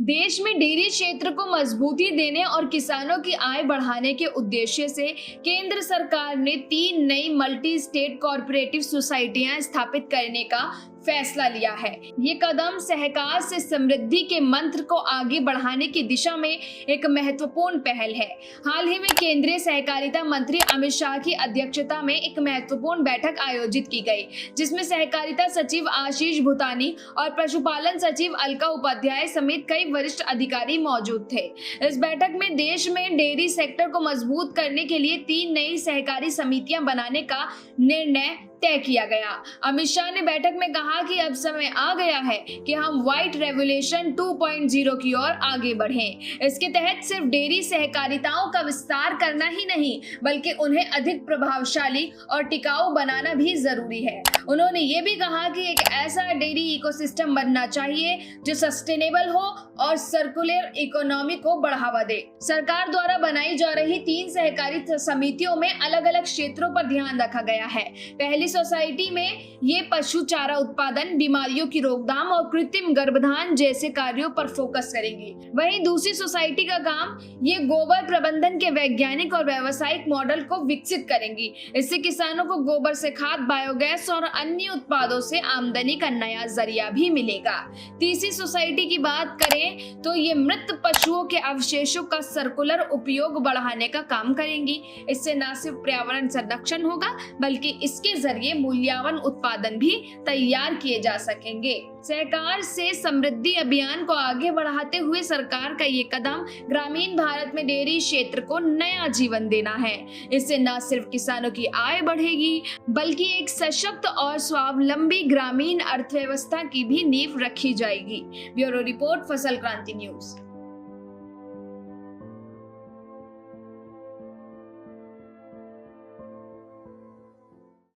देश में डेयरी क्षेत्र को मजबूती देने और किसानों की आय बढ़ाने के उद्देश्य से केंद्र सरकार ने 3 नई मल्टी स्टेट कोऑपरेटिव सोसाइटियां स्थापित करने का फैसला लिया है। ये कदम सहकार से समृद्धि के मंत्र को आगे बढ़ाने की दिशा में एक महत्वपूर्ण पहल है। हाल ही में केंद्रीय सहकारिता मंत्री अमित शाह की अध्यक्षता में एक महत्वपूर्ण बैठक आयोजित की गई, जिसमें सहकारिता सचिव आशीष भूतानी और पशुपालन सचिव अलका उपाध्याय समेत कई वरिष्ठ अधिकारी मौजूद थे। इस बैठक में देश में डेयरी सेक्टर को मजबूत करने के लिए 3 नई सहकारी समितियां बनाने का निर्णय तय किया गया। अमित शाह ने बैठक में कहा कि अब समय आ गया है कि हम व्हाइट रेवोल्यूशन 2.0 की ओर आगे बढ़ें। इसके तहत सिर्फ डेयरी सहकारिताओं का विस्तार करना ही नहीं, बल्कि उन्हें अधिक प्रभावशाली और टिकाऊ बनाना भी जरूरी है। उन्होंने ये भी कहा कि एक ऐसा डेयरी इकोसिस्टम बनना चाहिए जो सस्टेनेबल हो और सर्कुलर इकोनॉमी को बढ़ावा दे। सरकार द्वारा बनाई जा रही 3 सहकारी समितियों में अलग अलग क्षेत्रों पर ध्यान रखा गया है। पहली सोसाइटी में ये पशु चारा उत्पादन, बीमारियों की रोकथाम और कृत्रिम गर्भधान जैसे कार्यों पर फोकस करेंगी। वहीं दूसरी सोसाइटी का काम ये गोबर प्रबंधन के वैज्ञानिक और व्यावसायिक मॉडल को विकसित करेंगी। इससे किसानों को गोबर से खाद, बायोगैस और अन्य उत्पादों से आमदनी का नया जरिया भी मिलेगा। तीसरी सोसाइटी की बात करें तो ये मृत पशुओं के अवशेषों का सर्कुलर उपयोग बढ़ाने का काम करेंगी। इससे न सिर्फ पर्यावरण संरक्षण होगा, बल्कि इसके जरिए मूल्यवान उत्पादन भी तैयार किए जा सकेंगे। सहकार से समृद्धि अभियान को आगे बढ़ाते हुए सरकार का ये कदम ग्रामीण भारत में डेयरी क्षेत्र को नया जीवन देना है। इससे न सिर्फ किसानों की आय बढ़ेगी, बल्कि एक सशक्त और स्वावलंबी ग्रामीण अर्थव्यवस्था की भी नींव रखी जाएगी। ब्यूरो रिपोर्ट, फसल क्रांति न्यूज।